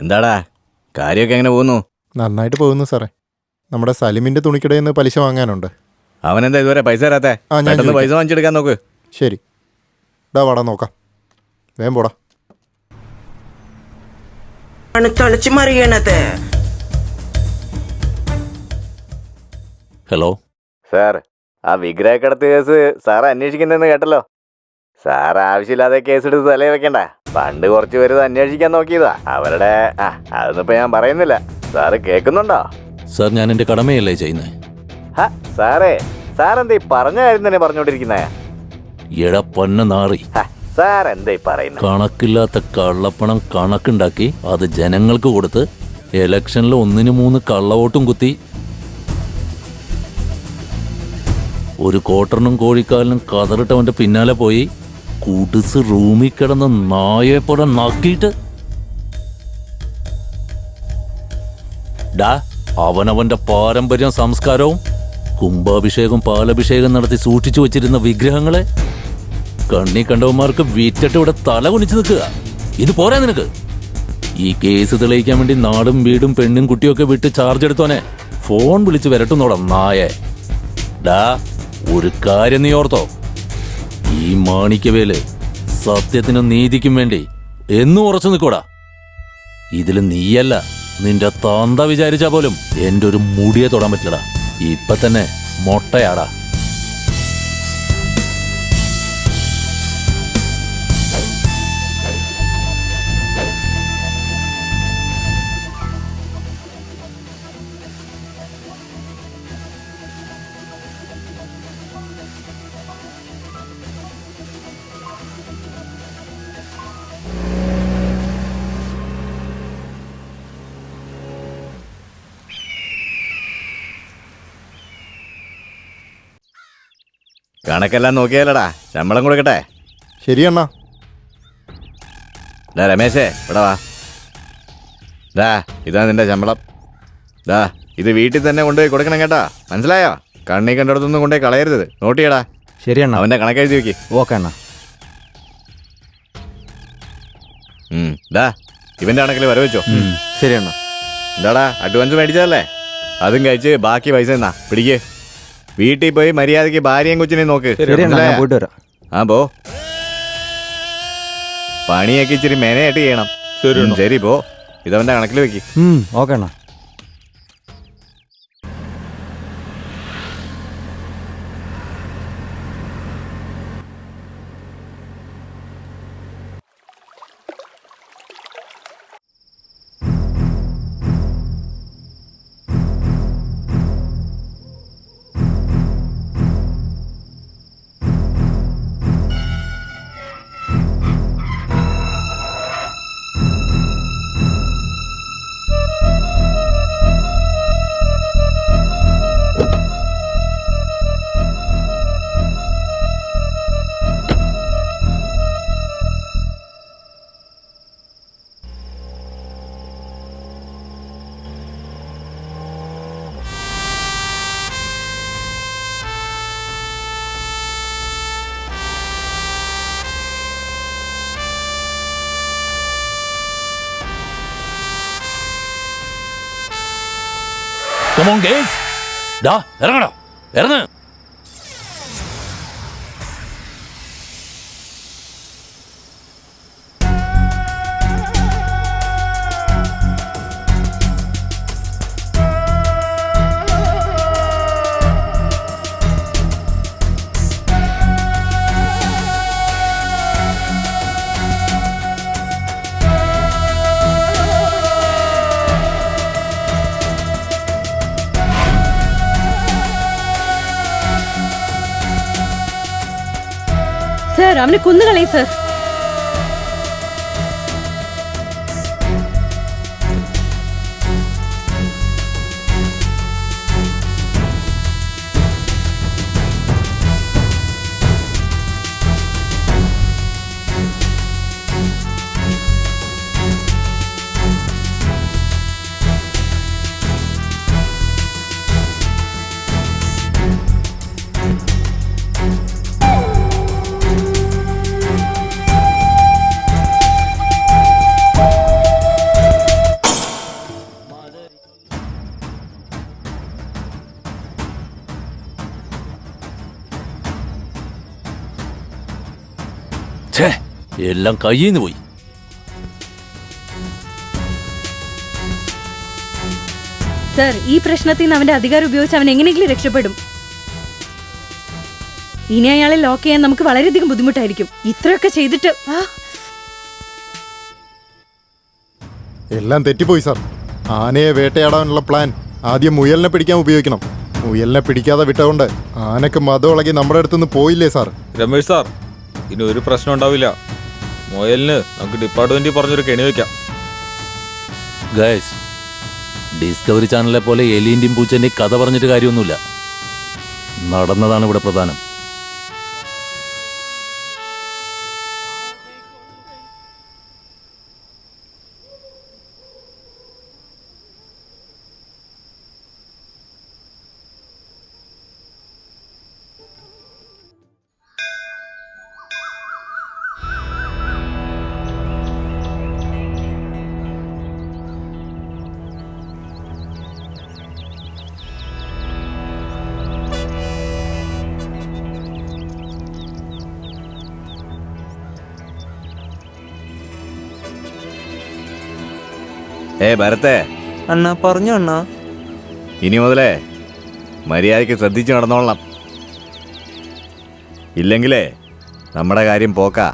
എന്താടാ കാര്യമൊക്കെ എങ്ങനെ പോകുന്നു? നന്നായിട്ട് പോകുന്നു സാറേ. നമ്മുടെ സലിമിന്റെ തുണിക്കടയിൽ നിന്ന് പലിശ വാങ്ങാനുണ്ട്. അവനെന്താ ഇതുവരെ പൈസ തരാത്തെ? ഞാൻ പെട്ടെന്ന് ചോദിക്കാം. പൈസ വാങ്ങിച്ചെടുക്കാൻ നോക്ക്. ശരി, വാടാ നോക്കാം. വേഗം പോടാ. തളിച്ചു മറിയണത്. ഹലോ സാർ, ആ വിഗ്രഹക്കടത്ത് കേസ് സാർ അന്വേഷിക്കുന്നെന്ന് കേട്ടല്ലോ. സാർ ആവശ്യമില്ലാതെ കേസെടുത്ത് തലേ വെക്കണ്ട. പണ്ട് കുറച്ച് പേര് ഇത് അന്വേഷിക്കാൻ നോക്കിയതാ. അവരുടെ അതൊന്നും ഇപ്പൊ ഞാൻ പറയുന്നില്ല. സാറ് കേൾക്കുന്നുണ്ടോ? സാർ, ഞാൻ എൻ്റെ കടമയല്ലേ ചെയ്യുന്നത്. സാറേ, സാറെന്താ ഈ പറഞ്ഞ കാര്യം തന്നെ പറഞ്ഞോണ്ടിരിക്കുന്നേ? എടപ്പന്ന നാറി, സാർ എന്താ ഈ പറയുന്നത്? കണക്കില്ലാത്ത കള്ളപ്പണം കണക്കുണ്ടാക്കി അത് ജനങ്ങൾക്ക് കൊടുത്ത് ഇലക്ഷനിൽ 1-3 കള്ളവോട്ടും കുത്തി ഒരു കോട്ടറിനും കോഴിക്കാലിനും കതറിട്ടവന്റെ പിന്നാലെ പോയി കുടിസ് റൂമിൽ കിടന്ന് നായപ്പട നക്കിയിട്ട് അവനവന്റെ പാരമ്പര്യം സംസ്കാരവും കുംഭാഭിഷേകം പാലഭിഷേകം നടത്തി സൂക്ഷിച്ചു വച്ചിരുന്ന വിഗ്രഹങ്ങളെ കണ്ണി കണ്ടവന്മാർക്ക് വിറ്റിട്ട് ഇവിടെ തല കുനിച്ചു നിൽക്കുക. ഇത് പോരാ നിനക്ക്? ഈ കേസ് തെളിയിക്കാൻ വേണ്ടി നാടും വീടും പെണ്ണും കുട്ടിയൊക്കെ വിട്ട് ചാർജ് എടുത്തോനെ ഫോൺ വിളിച്ച് വരട്ടുന്നോടാ നായെ. ഒരു കാര്യം നീ ഓർത്തോ, ഈ മാണിക്കവേല് സത്യത്തിനും നീതിക്കും വേണ്ടി എന്നും ഉറച്ചു നിൽക്കൂടാ. ഇതില് നീയല്ല, നിന്റെ താന്ത വിചാരിച്ചാ പോലും എന്റെ ഒരു മുടിയെ തൊടാൻ പറ്റില്ലടാ. ഇപ്പൊ തന്നെ മൊട്ടയാടാ. കണക്കെല്ലാം നോക്കിയാലടാ ശമ്പളം കൊടുക്കട്ടെ. ശരിയണ്ണാ. രമേശേ, ഇവിടെ വാ. ഇതാ നിന്റെ ശമ്പളം. ഇത് വീട്ടിൽ തന്നെ കൊണ്ടുപോയി കൊടുക്കണം കേട്ടാ, മനസ്സിലായോ? കണ്ണി കണ്ടിടത്തൊന്നും കൊണ്ടുപോയി കളയരുത്. നോട്ട് ചെയ്യടാ. ശരിയണ്ണ. അവന്റെ കണക്കെഴുതി വെക്ക്. ഓക്കെ അണ്ണ. ഇവന്റെ കണക്കിൽ വരവെച്ചോ. ശരിയണ്ണ. എന്താടാ, അഡ്വാൻസ് മേടിച്ചതല്ലേ? അതും കഴിച്ച് ബാക്കി പൈസ എന്നാ പിടിക്ക്. വീട്ടിൽ പോയി മര്യാദക്ക് ഭാര്യയും കൊച്ചിനെയും നോക്ക്. പോയിട്ട് വരാം. പോ. പണിയൊക്കെ ഇച്ചിരി മെനയായിട്ട് ചെയ്യണം. ശരി, പോ. ഇതവന്റെ കണക്കിൽ വെക്ക്. ഓക്കെ അണ്ണ. Come on, guys. ഇറങ്ങടാ, ഇറങ്ങ. സാർ, അവനെ കൊന്നുകളയും സാർ. ഛേ, എല്ലാം കയ്യിൽ നിന്ന് പോയി. സർ, ഈ പ്രശ്നത്തിൽ നിന്ന് അവന്റെ അധികാരം ഉപയോഗിച്ച് അവൻ എങ്ങനെയെങ്കിലും രക്ഷപ്പെടും. ഇനി അയാളെ ലോക്ക് ചെയ്യാൻ നമുക്ക് വളരെയധികം ബുദ്ധിമുട്ടായിരിക്കും. ഇത്രയൊക്കെ ചെയ്തിട്ട് എല്ലാം തെറ്റിപ്പോയി സാർ. ആനയെ വേട്ടയാടാനുള്ള പ്ലാൻ ആദ്യം മുയലിനെ പിടിക്കാൻ ഉപയോഗിക്കണം. മുയലിനെ പിടിക്കാതെ വിട്ടുകൊണ്ട് ആനക്ക് മതമിളകി നമ്മുടെ അടുത്തുനിന്ന് പോയില്ലേ സാർ? രമേഷ് സാർ, ഇനി ഒരു പ്രശ്നം ഉണ്ടാവില്ല. മുയലിന് നമുക്ക് ഡിപ്പാർട്ട്മെന്റിൽ പറഞ്ഞൊരു കെണി വെക്കാം. ഗൈസ്, ഡിസ്കവറി ചാനലിലെ പോലെ എലിന്റെയും പൂച്ചന്റെയും കഥ പറഞ്ഞിട്ട് കാര്യമൊന്നുമില്ല. നടന്നതാണ് ഇവിടെ പ്രധാനം. ഭരത്തെ, അണ്ണാ പറഞ്ഞു അണ്ണാ. ഇനി മുതലേ മര്യാദയ്ക്ക് ശ്രദ്ധിച്ച് നടന്നോളണം. ഇല്ലെങ്കിലേ നമ്മുടെ കാര്യം പോക്കാ.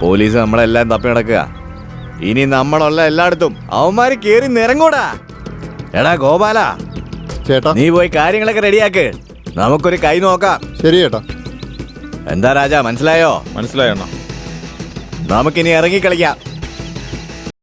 പോലീസ് നമ്മളെല്ലാം തപ്പി നടക്കുക. ഇനി നമ്മളല്ല എല്ലായിടത്തും അവന്മാര് കേറി നിറങ്ങൂടാ. എടാ ഗോപാല, ചേട്ടാ. നീ പോയി കാര്യങ്ങളൊക്കെ റെഡിയാക്ക്. നമുക്കൊരു കൈ നോക്കാം. ശരി ചേട്ടാ. എന്താ രാജാ, മനസ്സിലായോ? മനസ്സിലായോ? നമുക്കിനി ഇറങ്ങി കളിക്കാം.